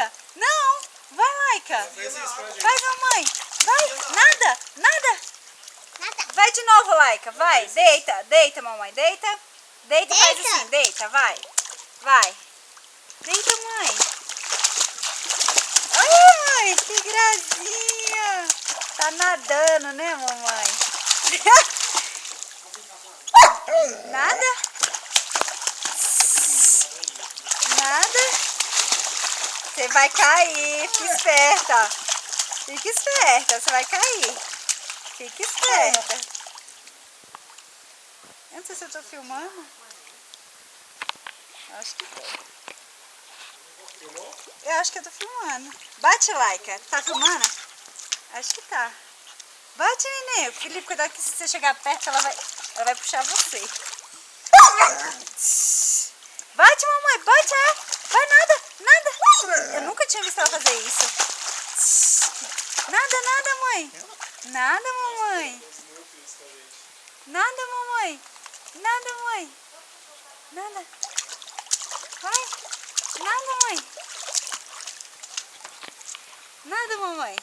Laika. Não. Vai, Laika. Vai, mamãe. Vai. Nada. Nada. Vai de novo, Laika. Vai. Deita. Deita, mamãe. Deita. Deita e faz assim. Deita. Vai. Vai. Deita, mãe. Ai, que gracinha. Tá nadando, né, mamãe? Nada? Nada? Você vai cair. Fica esperta. Fica esperta. Você vai cair. Fica esperta. Eu não sei se eu tô filmando. Acho que tô. Eu acho que eu tô filmando. Bate, Laika. Tá filmando? Acho que tá. Bate, neném. Felipe, cuidado que se você chegar perto, ela vai puxar você. Bate, mamãe. Bate, Vai, nada. Nada. Eu nunca tinha visto ela fazer isso. Nada, nada, mãe. Nada, mamãe. Nada, mamãe. Nada, mãe. Nada. Vai. Nada, mãe. Nada, mamãe.